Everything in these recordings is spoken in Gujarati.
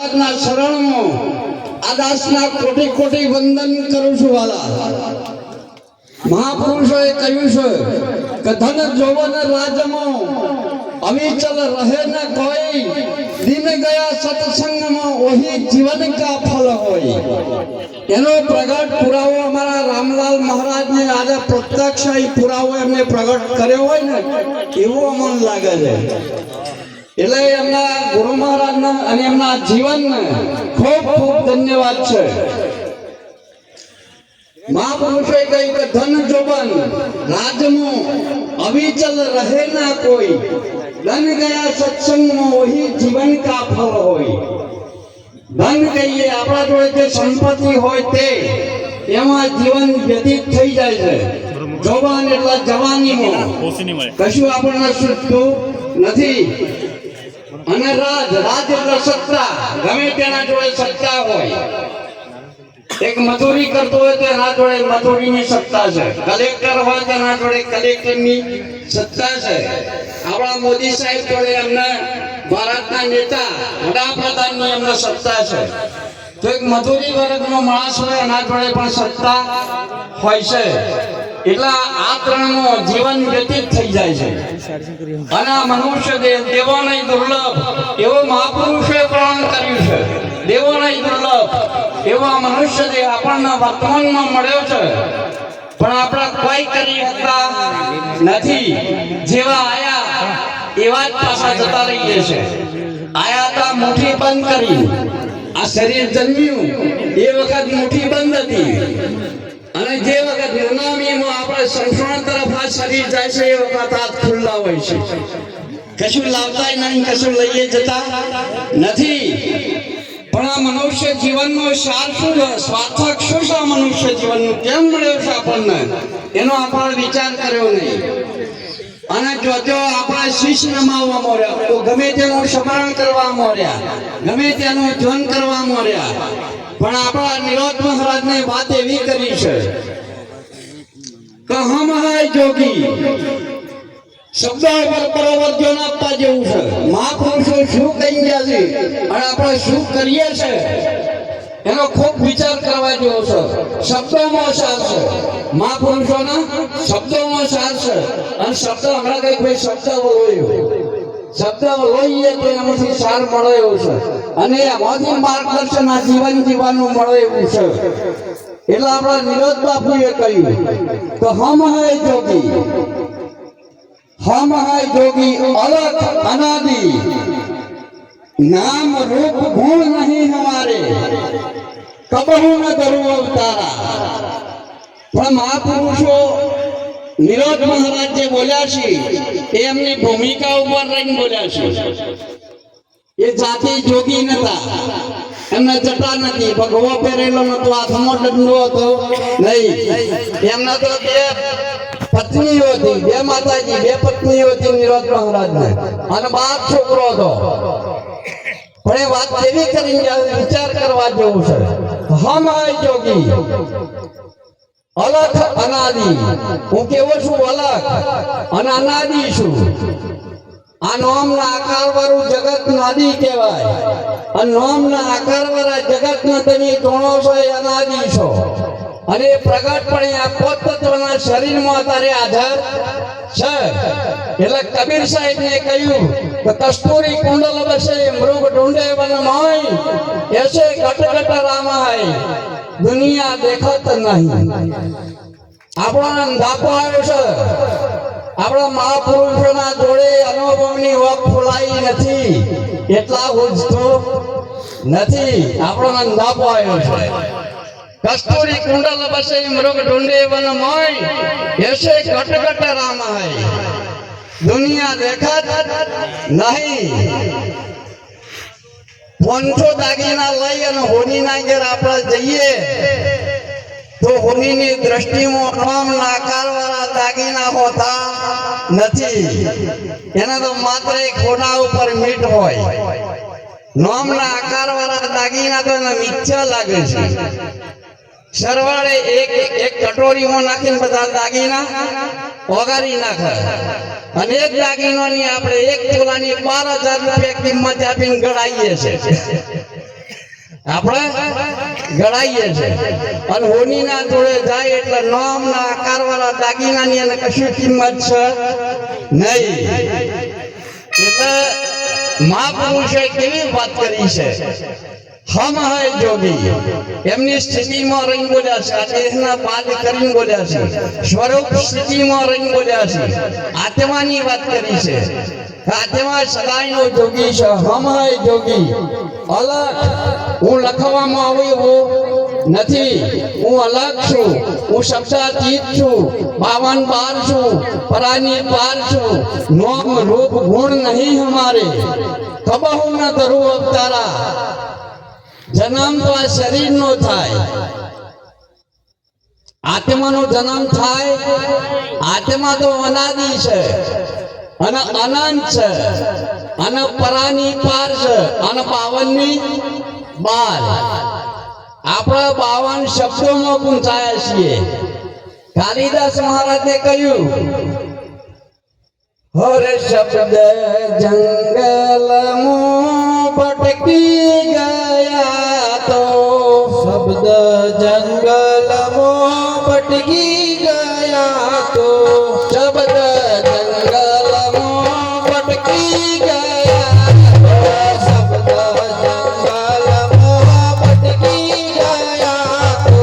મહારાજના શરણમાં આ દાસના કોટી કોટી વંદન કરું છું વાલા। મહાપુરુષોએ કહ્યું છે કે ધન જોવન રાજમાં અવિચલ રહે ન કોઈ, દિન ગયા સત્સંગમાં વહી જીવન કા ફલ હોય। એનો પ્રગટ પુરાવો અમારા રામલાલ મહારાજને આજે પ્રત્યક્ષ પુરાવો એમને પ્રગટ કર્યો હોય ને એવું અમને લાગે છે। એટલે એમના ગુરુ મહારાજના અને એમના જીવનને ખૂબ ખૂબ ધન્યવાદ છે। મહાપુરુષોએ કહ્યું કે ધન જોબન રાજમાં અવિચલ રહે ના કોઈ, ધન ગયા સત્સંગમાં વહી જીવન કા ફળ હોય। ધન કહીએ આપણા જોડે જે સંપત્તિ હોય તે એમાં જીવન વ્યતીત થઈ જાય છે। જોવાન એટલે જવાનીમાં કશું આપણને છૂટતું નથી। અને રાજ એટલે સત્તા, ગમે તેના જોડે સત્તા હોય। એક મજૂરી કરતો હોય તો એના જોડે મજૂરીની સત્તા છે, કલેક્ટર હોય તો એના જોડે કલેક્ટરની સત્તા છે। આપણા મોદી સાહેબ જોડે એમના ભારતના નેતા વડાપ્રધાનની એમને સત્તા છે। તો એક મજૂરી વર્ગનો માણસ હોય એના જોડે પણ સત્તા હોય છે। એટલે આ ત્રણનું જીવન વ્યતીત થઈ જાય છે। અને આ મનુષ્ય દેવો નહીં દુર્લભ એવો મહાપુરુષોએ પ્રમાણ કર્યું છે। દેવો નહીં દુર્લભ એવો મનુષ્ય જે આપણને વર્તમાનમાં મળ્યો છે, પણ આપણે કોઈ કરી શકતા નથી। જેવા આયા એવા જ પાછા જતા રહીએ છે। આયા હતા મુઠ્ઠી બંધ કરી, આ શરીર જન્મ્યું એ વખત મુઠ્ઠી બંધ હતી, અને જે વખત નિર્નામીમાં આપણે સંસાર તરફ આ શરીર જાય છે એ વખત હાથ ખુલ્લા હોય છે। કશું લાવતા નહીં, કશું લઈએ જતા નથી। પણ આ મનુષ્ય જીવનનો સાર શું છે, સાર્થક શું છે આ મનુષ્ય જીવનનું, કેમ મળ્યો છે આપણને, એનો આપણે વિચાર કર્યો નહીં। અને જો આપણે શીશ નમાવવા મોર્યા તો ગમે તેનું સ્મરણ કરવા મોર્યા, ગમે તેનું ધ્યાન કરવા મોર્યા, પણ આપણા નિરોધ મહારાજને વાત એવી કરી છે કે હમ હૈ જોગી, શબ્દ બરોબર ધ્યાન આપવા જેવું છે। મહાપુરુષો શું કહી ગયા છે અને આપણે શું કરીએ છે એનો ખૂબ વિચાર કરવા જેવો છે। શબ્દોમાં સાર છે, મહાપુરુષોના શબ્દોમાં સાર છે। અને શબ્દ હમણાં કઈ ભાઈ શબ્દ લોહીએ તો એમાંથી સાર મળે એવું છે, અને એમાંથી માર્ગદર્શન આ જીવન જીવવાનું મળે એવું છે। એટલે આપણા નિરોધ બાપુએ કહ્યું તો હમ હૈ જોગી, हम है जोगी अलख अनादि, नाम रूप गुण नहीं हमारे, कबहू न करूं अवतारा। પણ મહાપુરુષો નિરોધ મહારાજ જે બોલ્યા છે એ એમની ભૂમિકા ઉપર રહીને બોલ્યા છે। એ જાતિ જોગી નતા, એમને જટા નથી, ભગવો પહેરેલો નતો, હાથમાં દંડો હતો નહીં, એમના તો પત્નીઓ હતી, બે માતાજી, બે પત્નીઓ હતી નિરોધ મહારાજને, અને 12 છોકરો હતો। પણ એ વાત એવી કરીને વિચાર કરવા જેવું છે। હમ હૈ જોગી અલખ અનાદિ, હું કેવો છું અલખ અને અનાદિ છું। આ નોમના આકાર વાળું જગત નાદી કહેવાય, અને નોમના આકાર વાળા જગત ને તમે ગણો છો એ અનાદિ છો। અને પ્રગટપણે આ પોતપોતાના શરીરમાં અત્યારે આધાર છે। એટલે કબીર સાહેબ ને કહ્યું કે કસ્તુરી કુંડલ બસે મૃગ ઢૂંઢે વનમાય, એસે ઘટ ઘટ રામાય દુનિયા દેખત નહીં। આપણને અંધાપો આવ્યો છે, આપણા મહાપુરુષોના જોડે અનુભવની વખ ફૂલાઈ નથી, એટલા ઉજતો નથી, આપણને અંધાપો આવ્યો છે। કસ્તુરી કુંડલ બસે મૃગ ઢૂંઢે વનમાય, એસે ઘટ ઘટ રામાય દુનિયા દેખત નહીં। 500 દાગીના લઈ અને હોનીના ઘેર આપણે જઈએ તો હોનીની દ્રષ્ટિમાં નામના આકારવાળા દાગીના હોતા નથી, એના તો માત્ર એક હોના ઉપર મીટ હોય। નામના આકારવાળા દાગીના તો એને મિથ્યા લાગે છે। સરવાળે એક કટોરીમાં નાખીને બધા દાગીના ઓગાળી નાખે, અને એક દાગીનાની આપણે 1 તોલાની 12,000 રૂપિયા કિંમત આપીને ગળાઈએ છે। આપણે ગળાઈએ છે અને હોનીના જોડે જાય એટલે નામના આકારવાળા દાગીનાની અને કશું કિંમત છે નહીં. એટલે મહાપુરુષે કેવી વાત કરી છે, હમ હૈ જોગી, એમની સ્થિતિમાં રહીને બોલ્યા છે, આ દેહના બાદ કરીને બોલ્યા છે, સ્વરૂપ સ્થિતિમાં રહીને બોલ્યા છે, આત્માની વાત કરી છે. આત્મા સદાયનો જોગી છે, હમ હૈ જોગી. અલગ હું લખવામાં આવ્યો નથી, હું અલગ છું, હું શબ્દાતીત છું, 52 બાર છું, પરાની પાર છું. નામ રૂપ ગુણ નહીં હમારે, કબહુ ન ધરું અવતારા. જન્મ તો આ શરીરનો થાય, આત્માનો જન્મ થાય. આત્મા તો અનાદિ છે અને અનંત છે અને પરાની પાર છે અને 52ની બાર. આપણે 52 શબ્દોમાં ગુંચાયા છીએ. કાલિદાસ મહારાજે કહ્યું, હરે શબ્દ જંગલમાં ભટકી ગયા તો, શબ્દ જંગલમાં ભટકી ગયા તો, શબ્દ જંગલમાં ભટકી ગયા તો, શબ્દ જંગલમાં ભટકી ગયા તો,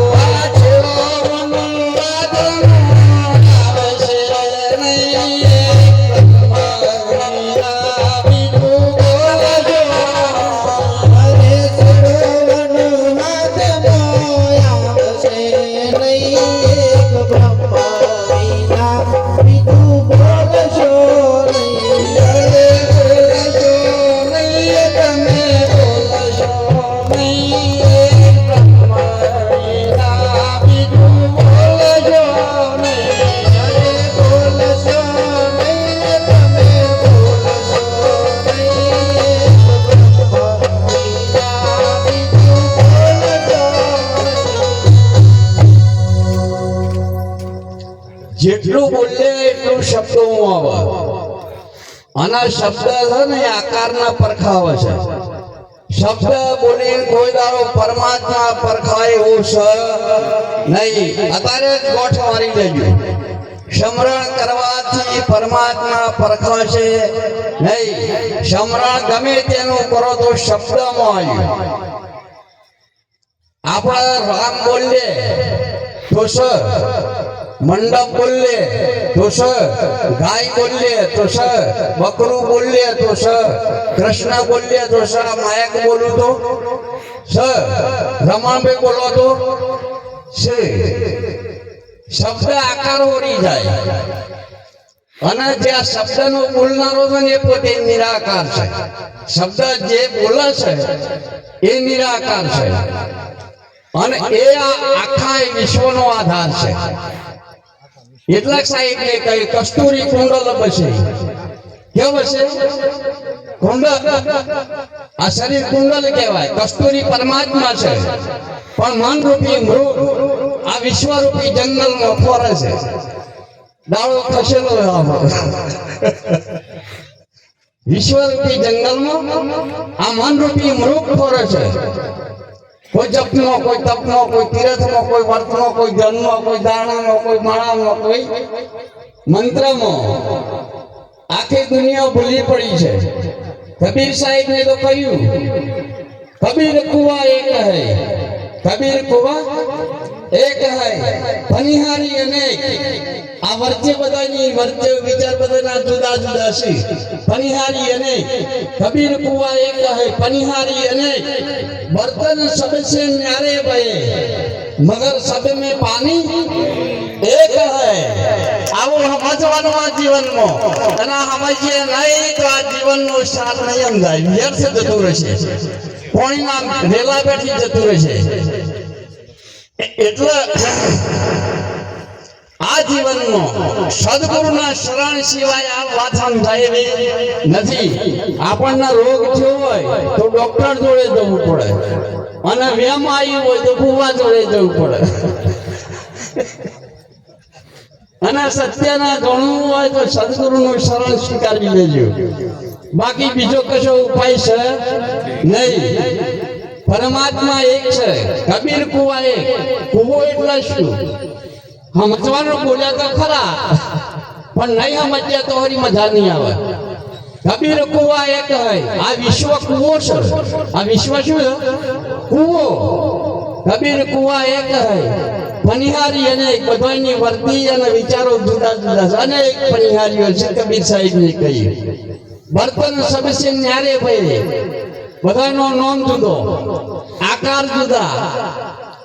જેટલું બોલે એટલું શબ્દોમાં આવે. અને શબ્દ છે ને આકારના પરખાવે છે. શબ્દ બોલીને કોઈ દાડો પરમાત્મા પરખાય એવું છે નહીં. અત્યારે જ ગોઠ મારી લેજો, સ્મરણ કરવાથી પરમાત્મા પરખાશે નહીં. સ્મરણ ગમે તેનું કરો તો શબ્દમાં આવ્યું. આપણે રામ બોલીએ તો સ, મંડપ બોલીએ તો સ, ગાય બોલીએ તો સ, બકરું બોલીએ તો સ, કૃષ્ણ બોલીએ તો સ, માયક બોલું તો સ, રમણભાઈ બોલો તો સ. શબ્દ આકાર ઓળી જાય અને જે આ શબ્દનો બોલનારો છે ને એ પોતે નિરાકાર છે. શબ્દ જે બોલે છે એ નિરાકાર છે અને એ આખા વિશ્વનો આધાર છે. એટલા સાહેબ ને કહ્યું કસ્તુરી કુંડલ બસે. કેવું છે કુંડલ? આ શરીર કુંડલ કહેવાય. કસ્તુરી પરમાત્મા છે પણ મન રૂપી મૃગ આ વિશ્વરૂપી જંગલમાં ફરે છે. દાડો ખસેલો વિશ્વરૂપી જંગલમાં આ મનરૂપી મૃગ ફરે છે. કોઈ જપનો, કોઈ તપનો, કોઈ તીર્થમાં, કોઈ વર્તનો, કોઈ જન્મમાં, કોઈ દાણામાં, કોઈ માળામાં, કોઈ મંત્રમાં આખી દુનિયા ભૂલી પડી છે. કબીર સાહેબ ને તો કહ્યું, કબીર કુવા એક હૈ, કબીર કુવા એક હૈ, પનિહારી અનેક. આ વર્જ્ય બધાની વર્જ્ય વિચાર બધાના જુદા જુદા છે. પનિહારી અનેક, કબીર કુવા એક હૈ, પનિહારી અનેક. बर्तन सबसे न्यारे बहे मगर सब में पानी एक है. આવું સમજવાનું આ જીવનમાં, અને સમજીએ નહીં તો આ જીવનનો સાર નહીં સમજાય. વ્યર્થ જતું રહેશે, પાણીના રેલા બેઠી જતું રહેશે. એટલે આ જીવનમાં સદગુરુના શરણ સિવાય આ વાત સમજાય એવી નથી. આપણને રોગ થયો હોય તો ડોક્ટર જોડે જવું પડે, અને વેમ આવ્યું હોય તો ભૂવા જોડે જવું પડે, અને સત્યના જાણવું હોય તો સદગુરુનું શરણ સ્વીકારી લેજો. બાકી બીજો કશો ઉપાય છે નહીં. પરમાત્મા એક છે, કબીર કુવા એક. કુવો એટલે શું? સમજવાનું બોલ્યા તો ખરા, પણ નહીં સમજ્યા તો હરી મજા નહીં આવે. કબીર કુવા એક હોય. આ વિશ્વ કુવો છે. આ વિશ્વ શું છે? કુવો. કબીર કુવા એક હોય. પનિહારી અને બધાની વર્તી અને વિચારો જુદા જુદા છે. અનેક પનિહારીઓ છે કબીર સાહેબ ને કહી. બર્તન સબસે ન્યારે ભાઈ, બધાનો નામ જુદો, આકાર જુદા,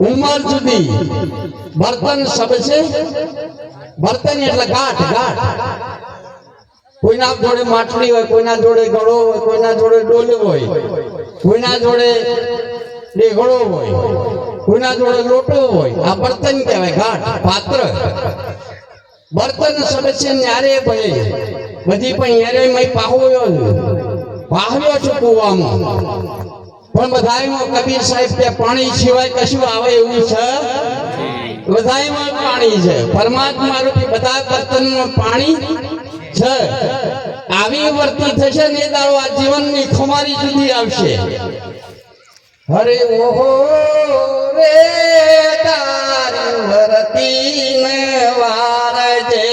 ઉંમર જુદી. બર્તન સબસે, બર્તન એટલે ગાંઠ. ગાંઠ કોઈના જોડે માટલી હોય, કોઈના જોડે ગળો હોય, કોઈના જોડે ડોલ હોય, કોઈના જોડે ડેગડો હોય, કોઈના જોડે લોટો હોય. આ બર્તન કહેવાય, ગાંઠ, પાત્ર. બર્તન સબસે ન્યારે ભાઈ, બધી પણ યારે મેં પાહવ્યો છું કુવામાં. પણ બધાયમાં કબીર સાહેબ કે પાણી સિવાય કશું આવે એવું છે? બધાયમાં પાણી છે. પરમાત્મા રૂપી બધા બર્તનમાં પાણી છે. આવી વર્તી થશે ને એ દાડો આ જીવનની ખુમારી જુદી આવશે. હરે ઓહો રે તારી વર્તી ને વારજે,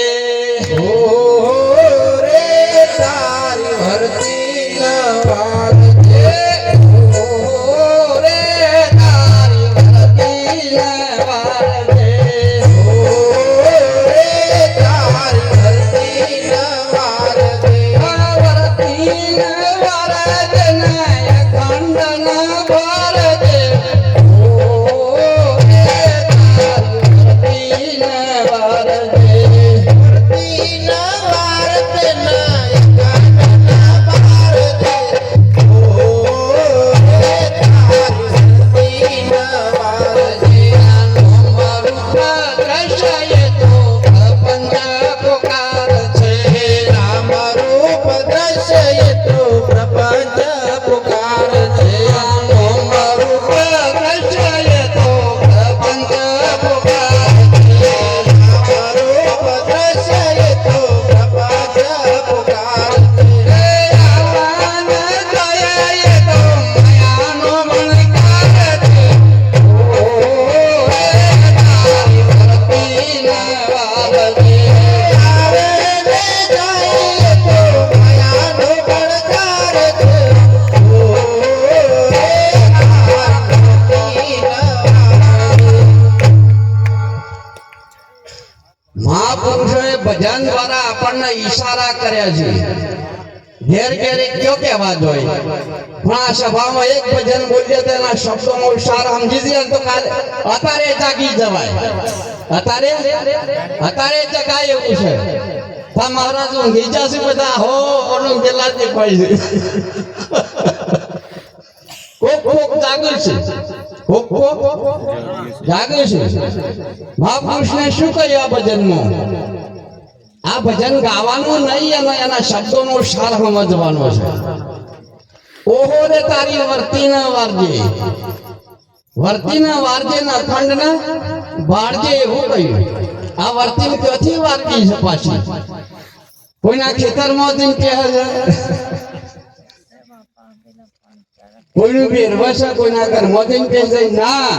ભજન દ્વારા આપણને ઈશારા કર્યા છે. ઘેર ઘેર કયો કહેવા જોઈએ, પણ આ સભામાં એક ભજન બોલીએ તો એના શબ્દોનો ઈશારો સમજી જઈએ તો કાલે અત્યારે જાગી જવાય. અત્યારે જગાય એવું છે. મહારાજ ઊંઘી જશે બધા, હો ઓનું પેલા દેખાય છે. કોક જાગે છે, કોક જાગે છે. મહાપુરુષને શું કહ્યું આ ભજનમાં? આ ભજન ગાવાનું નહીં અને એના શબ્દોનો સાર સમજવાનો છે. ઓહો રે તારી વર્તીના વારજે, વર્તીના વારજે ને અખંડના વારજે એવું કહ્યું. આ વર્તી ક્યાંથી વારતી છે પાછી? કોઈના ખેતરમાં જઈને કહે છે, કોઈનું બેરવા છે, કોઈના ઘરમાં જઈને કહે છે. ના,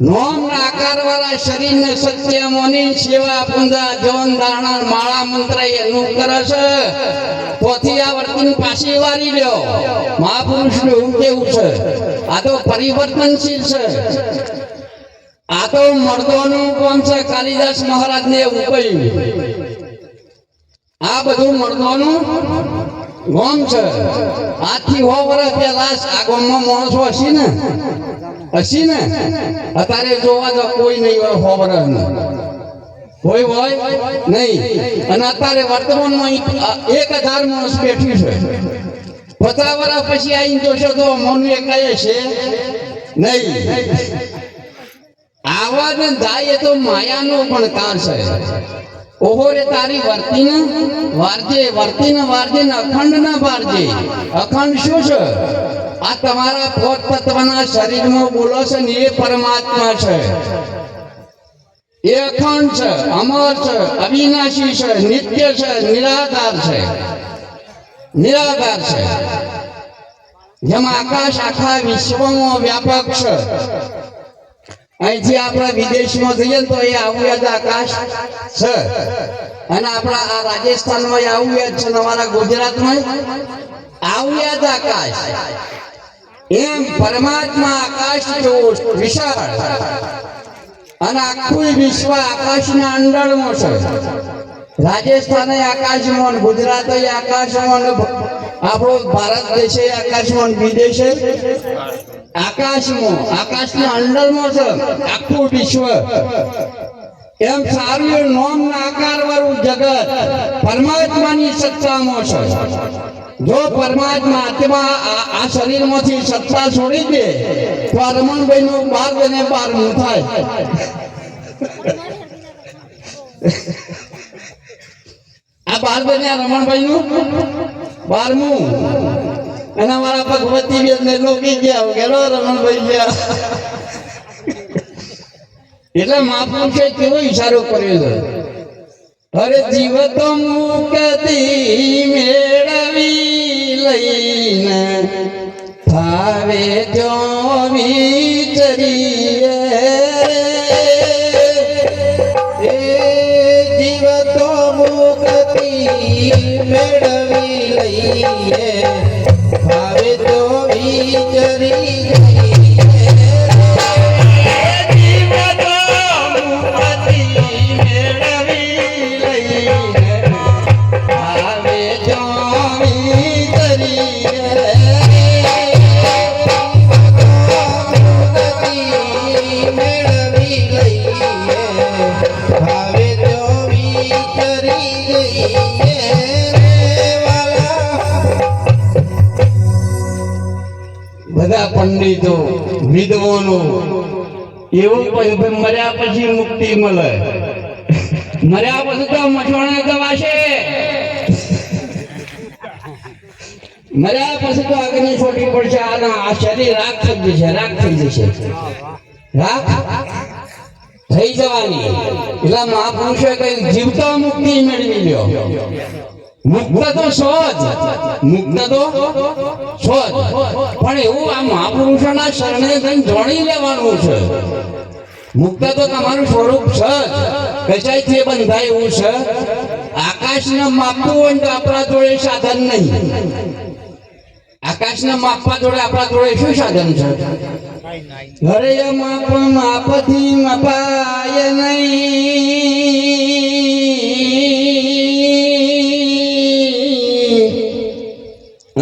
નોમ આકાર વાળા શરીર ને સત્ય મોની સેવા પૂંજા જવન દાણા માળા મંત્ર એનું કરે છે. તોથી આ વર્તન પાછી વારી લ્યો. મહાપુરુષ નું એવું કેવું છે? આ તો પરિવર્તનશીલ છે. આ તો મર્દોનું કામ છે. કાલિદાસ મહારાજ ને એવું કહ્યું. આ બધું મર્દોનું ગામ છે. આજથી 100 વર્ષ પહેલા આ ગામમાં માણસો હસી ને અત્યારે જોવા તો કોઈ નહીં હોય. 100 વર્ષનું કોઈ હોય નહીં. અને અત્યારે વર્તમાનમાં 1000 માણસ બેઠી છે. 50 વર્ષ પછી આવીને જોશો તો મોનું એ કહે છે નહીં. આવા ને જાય તો માયાનો પણ કાર છે. ઓહો રે તારી વર્તીને વારજે, વર્તીને વારજે ને અખંડ ના વારજે. અખંડ શું છે? આ તમારા પોત તત્વના શરીરમાં બોલો છે ને એ પરમાત્મા છે. એ અખંડ છે, અમર છે, અવિનાશી છે, નિત્ય છે, નિરાધાર છે. નિરાધાર છે. જેમ આકાશ આખા વિશ્વમાં વ્યાપક છે. અહીંથી આપણે વિદેશમાં જઈએ તો એ આવું યાદ આકાશ છે, અને આપણા આ રાજસ્થાનમાં આવું યાદ છે, અમારા ગુજરાતમાં આવું યાદ આકાશ. એમ પરમાત્મા આકાશ જેવો વિશાળ અને આખું વિશ્વ આકાશના અંડળમાં છે. રાજસ્થાન આકાશમાં, ગુજરાત આકાશમાં, આપણો ભારત દેશ આકાશમાં, વિદેશે આકાશમાં, આકાશના અંડરમાં છે આખું વિશ્વ. એમ સારું નોમ આકાર વાળું જગત પરમાત્માની સત્તામાં છે. જો પરમાત્મા આત્મા આ શરીરમાંથી સત્તા છોડી દે તો આ રમણભાઈ નું 12 ને 12 થાય. આ 12 ને રમણભાઈ નું 12મું. અને અમારા ભગવતી બેન ને લોકી ગયા ગેલો રમણભાઈ ગયા. એટલે મહાપુરુષે કેવો ઈશારો કર્યો છે. અરે જીવ તો મુક્તિ મેળવી લઈને ભાવે જો વિચરીએ. એ જીવ તો મુક્તિ મેળવી લઈએ ભાવે તો વિચરી. બધા પંડિતો વિદ્વાનો એવું મર્યા પછી મુક્તિ મળે. મર્યા પછી તો મઠવાણા ગવાશે. મર્યા પછી તો અગ્નિ છોટી પડશે. આ શરીર રાખ થઈ જશે, રાખ થઈ જશે, રાખ થઈ જવાની. એટલે મહાપુરુષે કઈ જીવતા મુક્તિ મેળવી લ્યો. મુક્ત તો સોજ, મુક્ત તો સોજ. પણ એવું આ મહાપુરુષોના શરણે જઈને જોડી લેવાનું છે. મુક્ત તો તમારું સ્વરૂપ છે જ, કશાયથી બંધાય એવું છે. આકાશને માપવું હોય તો આપણા જોડે સાધન નહીં. આકાશને માપવા જોડે આપણા જોડે શું સાધન છે? ઘરે માપ માપથી મપાય નહીં,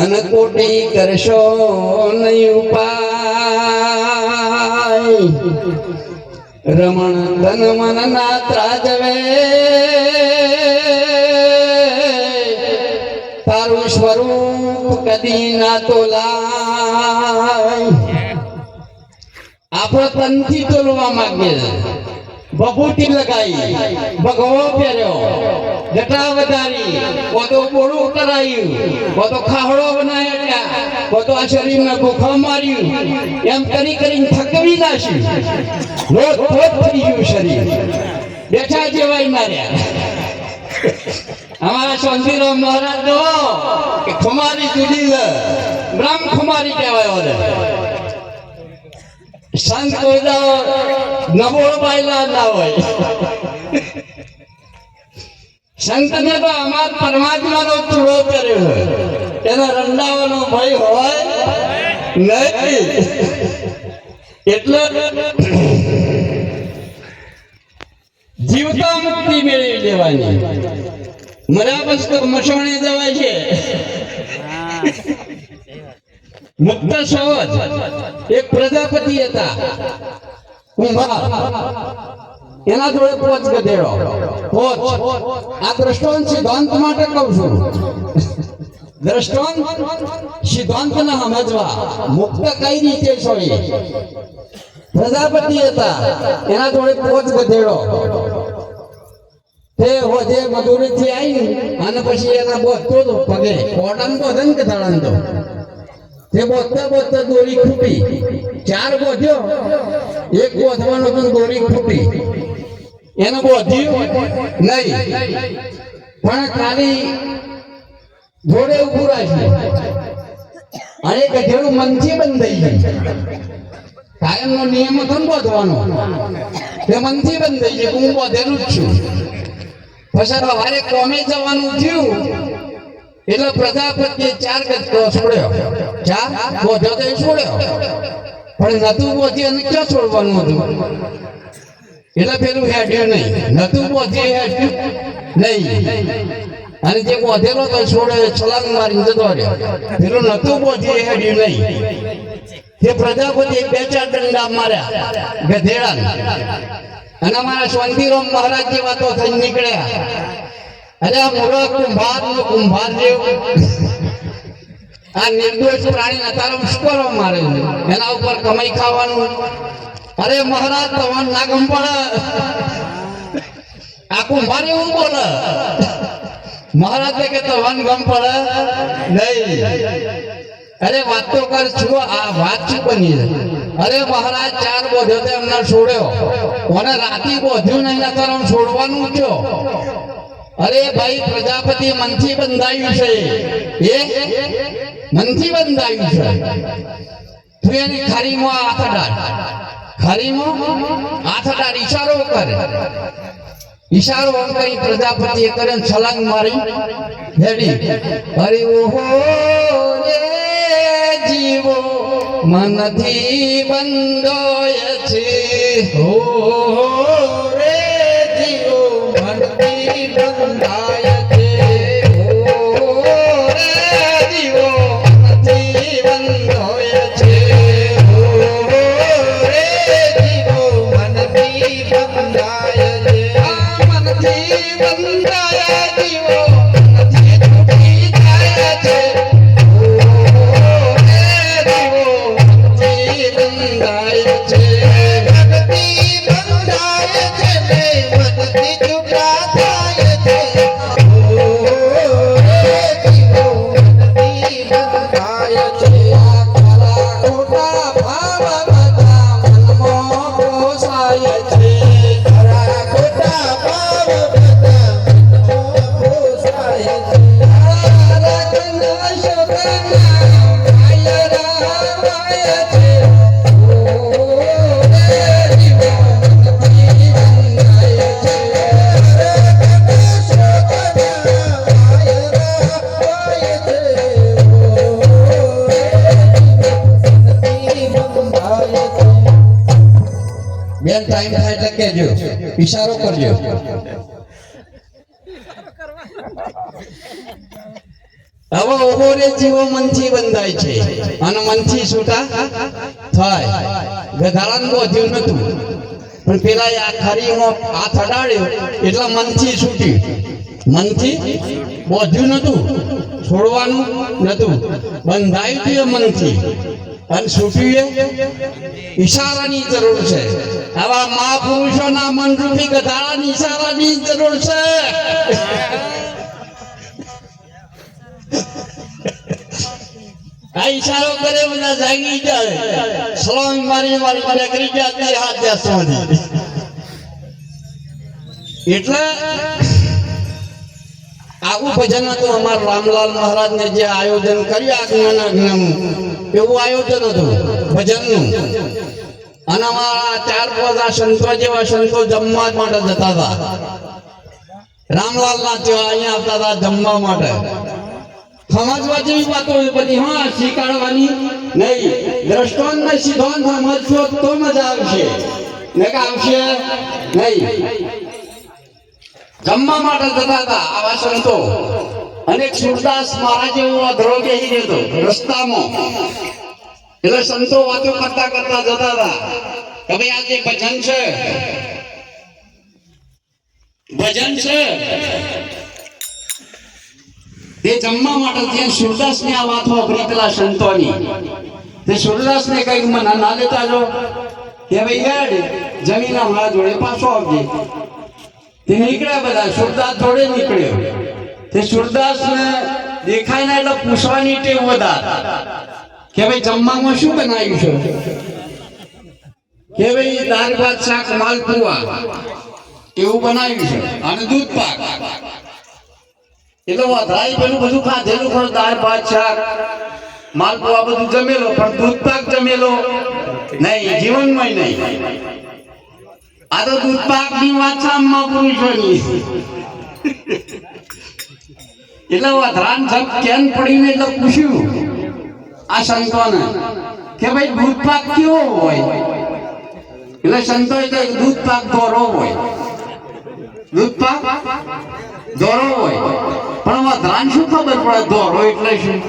અને કોટી કરશો નહીં ઉપાય. રમણ તન મન ના ત્રાજવે તારું સ્વરૂપ કદી ના તોલાય. આપણે તનથી તોલવા માંગીએ છીએ. બબૂટી લગાવી, ભગવો પહેર્યો, જટા વધારી, કોતો બોળું કરાયું, કોતો ખાહડો બનાવ્યા, કોતો આ શરીરને ગોખા માર્યું. એમ કરી કરીને થકવી નાખ્યું. લોટ પોત થઈ ગયું શરીર. બેઠા જેવાય માર્યા. અમારા શાંતિરામ મહારાજ જો કે ખુમારી જુદી લે, બ્રહ્મ ખુમારી કહેવાય. ઓરે સંત કોઈ નબોળ બાયલા ના હોય. સંતને તો અમાર પરમાત્માનો ચૂડો કર્યો હોય, એનો રંડાવાનો ભય હોય નહીં. એટલે જીવતા મુક્તિ મેળવી લેવાની. મર્યા પછી તો મસોણે જવાય છે. મુક્ત સહજ. એક પ્રજાપતિ હતા કુંભાર, એના જોડે પોચ ગધેડો. પોચ આ દ્રષ્ટાંત સિદ્ધાંત માટે કહું છું. દ્રષ્ટાંત સિદ્ધાંત ને સમજવા મુક્ત કઈ રીતે છે. પ્રજાપતિ હતા, એના જોડે પોચ ગધેડો. તે હોજે મજૂરી થી આવી અને પછી એના બોધતો તો પગે કોટમ બોધે ને કથાળાન તો તે બોધતા બોધતા દોરી ખૂટી. 4 બોધ્યો, એક બોધવાનો તો દોરી ખૂટી. એને બોધ્યું નહીં, પણ ખાલી જોડે ઉભું રાખ્યું અને ગધેડું મનથી બંધાઈ જાય. કાયમનો નિયમ હતો ને બોધવાનો, તે મનથી બંધાઈ જાય. હું બોધેલું જ છું. પછી સવારે કોમે જવાનું થયું એટલે પ્રજાપતિએ 4 ગજ છોડ્યો. 4 બોધ્યો તો છોડ્યો, પણ નતું બોધી અને ક્યાં છોડવાનું હતું? એટલે પેલું હેડ્યું નહીં, નતું બોધી હેડ્યું નહીં. અને જે બોધેલો તો છોડે છલાંગ મારીને જતો રહ્યો. પેલું નતું બોધી હેડ્યું નહીં. તે પ્રજાપતિ 2-4 દંડા માર્યા ગધેડા. અને અમારા શાંતિરામ મહારાજ જેવા તો થઈ નીકળ્યા. અરે આ મૂળો કુંભાર જેવું આ નિર્દોષ પ્રાણી તારા શું કરવા મારે? એના ઉપર કમાઈ ખાવાનું. અરે મહારાજ તમારે ના ગમ પડે. આ કુંભાર એવું બોલે. મહારાજ કે તમને ગમ પડે નહીં. અરે વાત તો કર છું, આ વાત શું બની? અરે મહારાજ 4 બોધ્યો તો એમને છોડ્યો, અને રાતી બોધ્યું નહીં તારા છોડવાનું કયો? અરે ભાઈ પ્રજાપતિ મનથી બંધાયું છે, એ મનથી બંધાયું છે. તું એની ખારીમાં હાથ અડાડ, ખારીમાં હાથ અડાડ, ઈશારો કર. ઈશારો કરી પ્રજાપતિએ કરે છલાંગ મારી હેડી. અરે ઓહો રે જીવો મનથી બંધોય છે. ઓહો રે જીવો મનથી બંધાય છે. ઓહો રે જીવો મનથી બંધોય છે. ઓહો રે જીવો મનથી બંધાય છે. મનથી બંધાય જીવો મનથી છૂટી જાય છે. બેન ટાઈમ થાય એટલે કહેજો, ઈશારો કરજો. હવે ઓહો રે જીવો મનથી બંધાય છે અને મનથી છૂટા થાય. ગધાડાને બોધ્યું નતું, પણ પેલા આ ખારીમાં હાથ અડાડ્યો એટલે મનથી છૂટ્યું. મનથી બોધ્યું નતું, છોડવાનું નતું, બંધાયું મનથી. અને છૂટ્યું ઈશારાની જરૂર છે. આવા મહાપુરુષોના મનરૂપી ગધાડાની ઈશારાની જરૂર છે. આ ઈશારો કરે બધા જાગી જાય. સલામ મારી મારી કરી જાય હાથ જાસવાની. એટલે આવું ભજન હતું અમારા રામલાલ મહારાજ ને જે આયોજન કર્યું આજ્ઞાનું, એવું આયોજન હતું ભજનનું. અને અમારા 4-5 સંતો જેવા સંતો જમવા માટે જતા હતા. રામલાલ ના ત્યાં અહીંયા આવતા હતા જમવા માટે. સમજવા જેવી વાતો બધી, હા, શીખવાડવાની નહીં. દ્રષ્ટાંત ને સિદ્ધાંત સમજશો તો મજા આવશે, ને કે આવશે નહીં. જમવા માટે જતા હતા આવા સંતો. અને સુરદાસ મહારાજ જેવો અધરો બેસી જતો રસ્તામાં. એટલે સંતો વાતો કરતા કરતા જતા હતા કે ભાઈ આજે ભજન છે, ભજન છે. તે જમવા માટે ત્યાં સુરદાસ ની આ વાત વાપરી પેલા સંતોની. તે સુરદાસ ને કઈ મને ના લેતા જો કે ભાઈ યાર જમીન મારા જોડે પાછો આવજે. તે નીકળ્યા બધા, સુરદાસ જોડે નીકળ્યો. તે સુરદાસ ને દેખાય ને એટલે પૂછવાની ટેવ વધારે કે ભાઈ જમવામાં શું બનાવ્યું છે? કે ભાઈ દાળ ભાત શાક માલપુઆ એવું બનાવ્યું છે અને દૂધ પાક. એટલે વધારે પેલું બધું ખાધેલું ખરું, દાળ ભાત શાક માલપુઆ બધું જમેલો પણ દૂધ પાક જમેલો નહીં, જીવનમાં નહીં. આ તો દૂધ પાક ની વાત છે આમાં પુરુષોની. એટલે વધરાન જપ કેન પડીને એટલે પૂછ્યું આ સંતોને કે ભાઈ દૂધ પાક કેવો હોય? એટલે સંતોએ કહ્યું દૂધ પાક દોરો હોય. દૂધ પાક દોરો હોય પણ વધરાન શું ખબર પડે દોરો એટલે શું?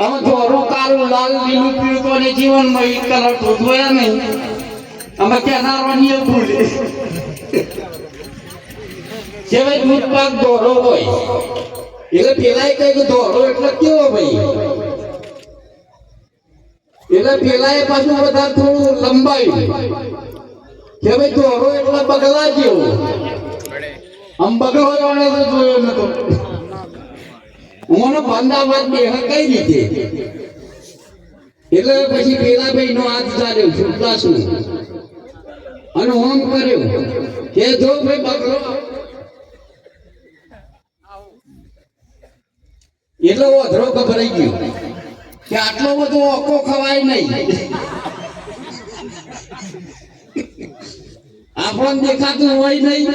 અમે દોરો કાળું લાલ લીલું પીળું તો ને જીવનમાં એક કલર દૂધ હોય નહીં. અમે કેનારો નહીં ભૂલે કે ભાઈ દૂધ પાક દોરો હોય. એટલે પેલા કઈ દોરો એટલે કેવો ભાઈ? એટલે પેલા પાછું વધારે થોડું લંબાયું કે ભાઈ દોરો એટલે બગલા જેવો. આમ બગલો જોડે તો જોયો નતો. હું બંધાબાદ દેહ કઈ રીતે? એટલે પછી પેલા ભાઈ નો હાથ ચાલ્યો શુક્લાસુ અને હોમ કર્યો કે જો ભાઈ બગલો. એટલે વધરો ગભરાઈ ગયો કે આટલો બધો ઓકો ખવાય નહીં. આપણને દેખાતું હોય નહીં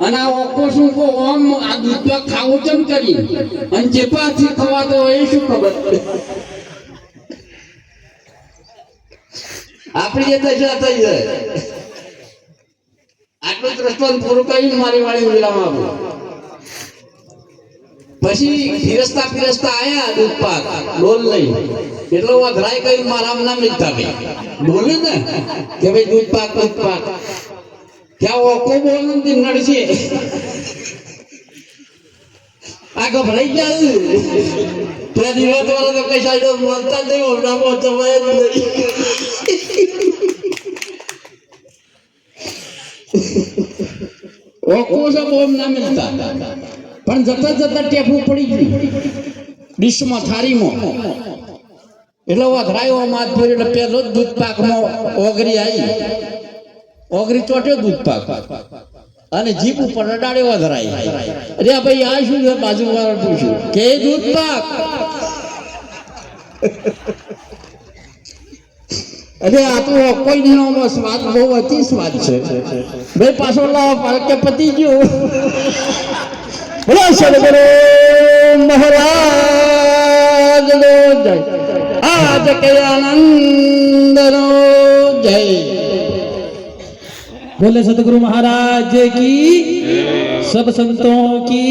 અને આ ઓકો શું કો ઓમ આ દૂધ પાક ખાવું કેમ કરી અને ચેપાથી ખવાતો હોય એ શું ખબર? આપણી એ દશા થઈ જાય. આટલું દ્રષ્ટાંત પૂરું કરીને મારી વાળી વિરામ આપું. પછી ફિરસ્તા આયા દૂધ પાક ડોલ લઈ. એટલો વધરાય કઈ મારા નામ લીધા ભાઈ બોલે ને કે ભાઈ દૂધ પાક ક્યાં ઓકો બોલ નડશે. આ ગભરાઈ ગયા તો દિવસ વાળા તો કઈ સાઈડ બોલતા જ નહીં. ઓરડામાં જવાય જ નહીં. ઓકો છે બોમ ના મિલતા પણ જતા જતા ટેપું પડી ગયું ડીશમાં થાળીમાં. એટલે વધરાયો માથ ભર્યો એટલે પેલો જ દૂધ પાકમાં ઓગરી આવી. ઓગરી ચોટ્યો દૂધ પાક અને જીપ ઉપર અડાડ્યો વધરાય. અરે ભાઈ આ શું છે? બાજુ વાળા પૂછ્યું કે દૂધ પાક. અરે આ તો કોઈ નો સ્વાદ બહુ અતિ સ્વાદ છે ભાઈ. પાછો લાવો કે પતી ગયો. બોલો સદગુરુ મહારાજ નો જય. આજ કે આનંદ નો જય. बोले सतगुरु महाराज की सब संतों की